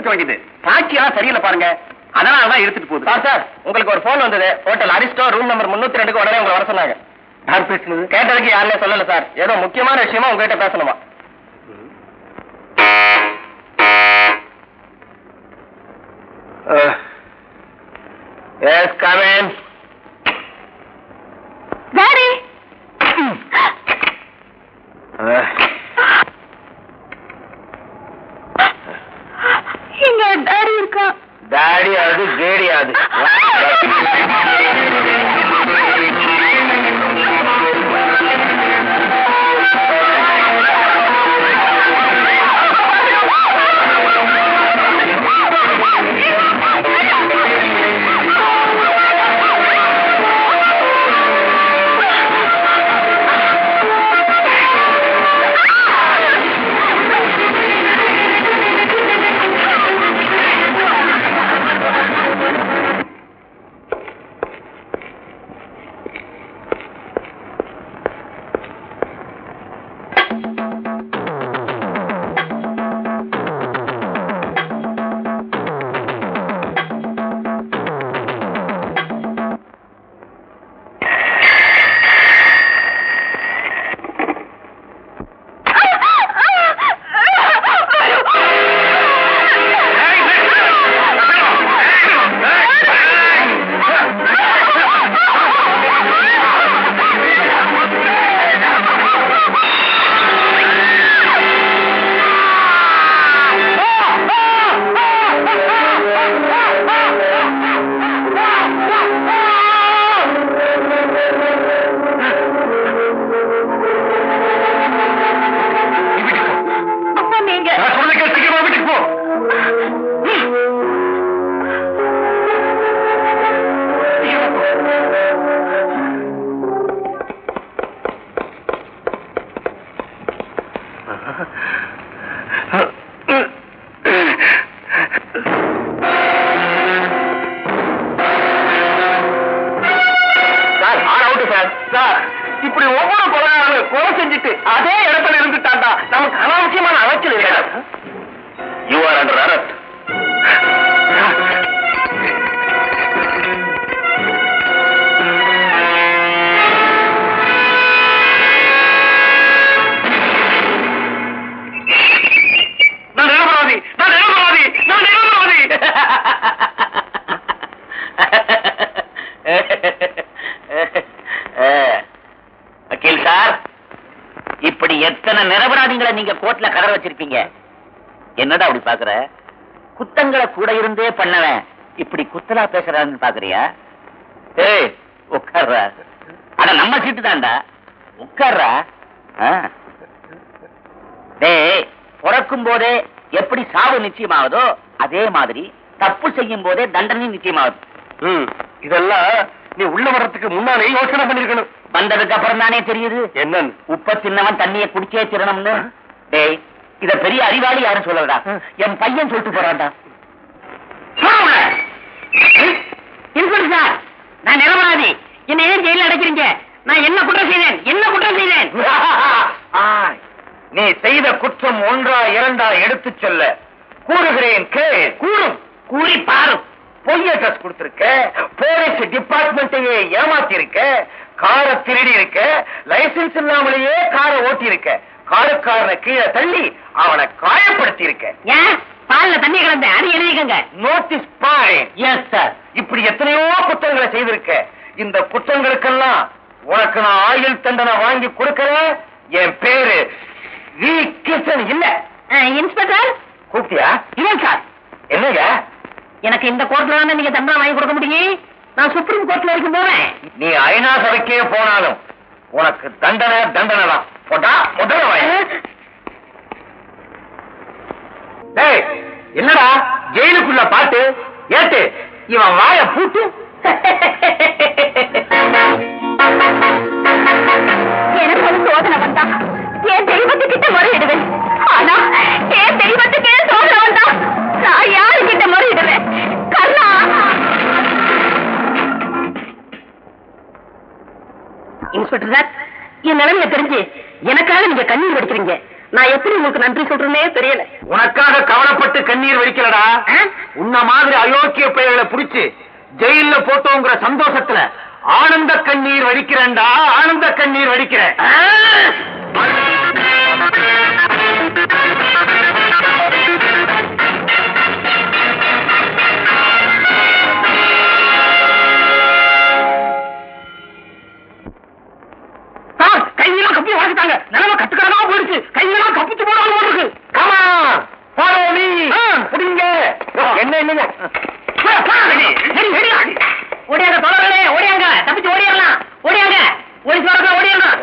கொடுத்துக்க வேண்டியது. சாட்சியெல்லாம் சரியில்லை பாருங்க, அதனாலதான் எடுத்துட்டு போகுது. சார் உங்களுக்கு ஒரு போன் வந்தது, ஹோட்டல் அரிஸ்டோ ரூம் நம்பர் 302 உடனே உங்களை வர சொன்னாங்க. யார் பேசுனது? கேட்டதுக்கு யாருமே சொல்லல சார். ஏதோ முக்கியமான விஷயமா உங்ககிட்ட பேசணுமா? Yes come in. டாடி இங்க டாடி இருக்கா? டாடி அது கேடி அது. இப்படி ஒவ்வொரு கொலையாளர்களும் கொலை செஞ்சுட்டு அதே இடத்துல இருந்துட்டாண்டா நமக்கு அனாவசியமான அலைச்சல் இல்லை. You are under arrest. நான் நிரபராதி, நான் நிரபராதி, நான் நிரபராதி. வக்கீல் சார், இப்படி எத்தனை நிரபராதிகளை நீங்க கோர்ட்ல கதற வச்சிருப்பீங்க? என்னடா அப்படி பாக்குற? குத்தங்களை கூட இருந்தே பண்ணவன் இப்படி குத்தலா பேசுறான்னு பாக்குறியா? ஏய் உட்கார்ற. அட நம்ம சீட்டு தான்டா, உட்கார்ற. டேய், பிறக்கும் போதே எப்படி சாவு நிச்சயமாவதோ அதே மாதிரி தப்பு செய்யும் போதே தண்டனை நிச்சயமாகுது. இதெல்லாம் நீ உள்ள வர்றதுக்கு முன்னாலே யோசனை பண்ணிருக்கணும். வந்ததுக்கு அப்புறம் தானே தெரியுது என்னன்னு. உப்ப தின்னவன் தண்ணியை குடிச்சே திரணும்னு. டேய், இத பெரிய அறிவாளி யாரும் சொல்லலடா, என் பையன் சொல்லிட்டு போறான்டா. சார், நான் நிரபராதி. என்ன ஏன் ஜெயில அடைக்கிறீங்க? நான் என்ன குற்றம் செய்தேன்? என்ன குற்றம் செய்தேன்? நீ செய்த குற்றம் ஒன்றா இரண்டா எடுத்து சொல்ல கூறுகிறேன். கூறும், கூறி பாரும். பொய் அட்ரஸ் கொடுத்திருக்க, போலீஸ் டிபார்ட்மெண்ட்டையே ஏமாத்தி இருக்க, காரை திருடி இருக்க, லைசன்ஸ் இல்லாமலேயே காரை ஓட்டி இருக்க, காருக்காரனை கீழே தள்ளி அவனை காயப்படுத்தி இருக்க. ஏன் பால்ல தண்ணி கலந்த அது எழுதிக்கங்க. Notice boy. Yes sir. இப்படி எத்தனையோ குற்றங்களை செய்திருக்க. இந்த குற்றங்களுக்கெல்லாம் உனக்கு நான் ஆயுள் தண்டனை வாங்கி கொடுக்கிறேன். என் பேரு வி கிஷன் இல்ல. இன்ஸ்பெக்டர் கூப்பிட்டியா? இல்லை சார். என்னங்க, எனக்கு இந்த கோர்ட்ல தானே நீங்க தண்டனை வாங்கி கொடுக்க முடியும். நான் சுப்ரீம் கோர்ட்ல வரைக்கும் போவேன். நீ ஐநா சபைக்கே போனாலும் உனக்கு தண்டனை தண்டனை தான். போட்டா முதல்ல வாங்க. டேய், என்னடா ஜெயிலுக்குள்ள பாட்டு ஏட்டு இவன் வாய பூட்டு. எனக்கு ஒரு சோதனை வந்தா என் தெய்வத்துக்கிட்ட முறையிடுவேன். ஆனா என் தெய்வத்துக்கே சோதனை வந்தா நான் யாருக்கிட்ட முறையிடுவேன்? கர்ணா. இன்ஸ்பெக்டர் சார், என் நிலைமையை தெரிஞ்சு எனக்காக நீங்க கண்ணீர் வடிக்கிறீங்க. நான் எப்படி உங்களுக்கு நன்றி சொல்றேனே தெரியல. உனக்காக கவலைப்பட்டு கண்ணீர் வடிக்கலடா. உன்ன மாதிரி அயோக்கிய பெயர்களை புடிச்சு ஜெயில போட்டோங்கிற சந்தோஷத்துல ஆனந்த கண்ணீர் வடிக்கிறேன்டா, ஆனந்த கண்ணீர் வடிக்கிறேன். கையெல்லாம் கப்பி வாங்கிட்டாங்க. நிலைமை கட்டுக்கடனா போயிடுச்சு. கையெல்லாம் கப்பிச்சு போடாம இருக்கு. ஆமா, ஃபாலோ மீ. புடிங்க. என்ன என்னங்க? ஓடியாங்க தோழர்களே, ஓடியாங்க, தப்பிச்சு ஓடிடலாம். ஓடியாங்க, ஓடி சொல்றா, ஓடிடலாம்.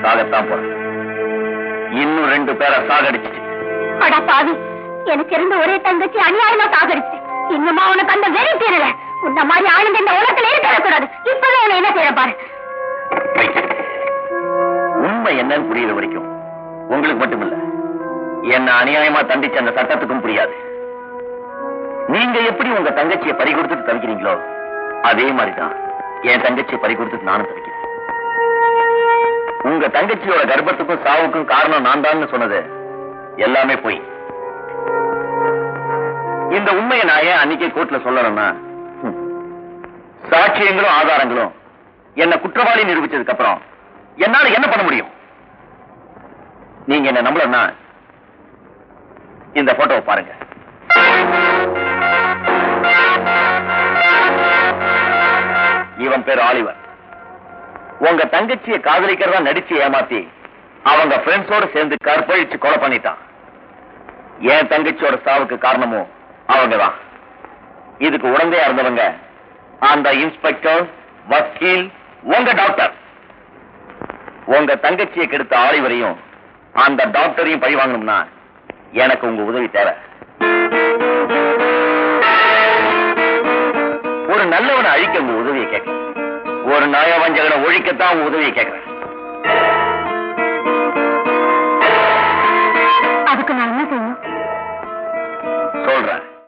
சாகத்தான் போறேன். இன்னும் 2 பேரை சாகடிச்சு. அடா பாவி, எனக்கு இருந்த ஒரே தங்கச்சி அநியாயமா சாகடிச்சு. இன்னுமா உனக்கு அந்த வெறி தீரல. உன்ன மாதிரி ஆளுங்க இந்த உலகத்திலே இருக்கக்கூடாது. இப்பவே உன்னை என்ன செய்ய பாரு. உண்மை என்னன்னு புரியுற வரைக்கும் உங்களுக்கு மட்டுமில்ல, என்ன அநியாயமா தண்டிச்ச அந்த சட்டத்துக்கும் புரியாது. நீங்க எப்படி உங்க தங்கச்சியை பறி கொடுத்துட்டு தவிக்கிறீங்களோ அதே மாதிரிதான் என் தங்கச்சியை பறி கொடுத்துட்டு நானும் தவிக்கிறேன். உங்க தங்கச்சியோட கர்ப்பத்துக்கும் சாவுக்கும் காரணம் நான் தான் சொன்னது எல்லாமே போய். இந்த உண்மையை நான் ஏன் அன்னைக்கே கோர்ட்ல சொல்லணும்னா, சாட்சியங்களும் ஆதாரங்களும் என்ன குற்றவாளி நிரூபிச்சதுக்கு அப்புறம் என்னால என்ன பண்ண முடியும்? நீங்க என்ன நம்பலன்னா இந்த போட்டோவை பாருங்க. இவன் பேர் ஆலிவர். உங்க தங்கச்சியை காதலிக்கிறதா நடிச்சு ஏமாத்தி அவங்க ஃப்ரெண்ட்ஸோட சேர்ந்து கற்பழிச்சு கொலை பண்ணிட்டான். என் தங்கச்சியோட சாவுக்கு காரணமும் அவங்கதான். இதுக்கு உடந்தையா இருந்தவங்க அந்த இன்ஸ்பெக்டர், வக்கீல், உங்க டாக்டர். உங்க தங்கச்சியை கெடுத்த ஆலிவரையும் அந்த டாக்டரையும் பழி வாங்கணும்னா எனக்கு உங்க உதவி தேவை. ஒரு நல்லவனை அழிக்க உங்க உதவியை கேட்க, ஒரு நயவஞ்சகனை ஒழிக்கத்தான் உங்க உதவியை கேட்கிறேன்.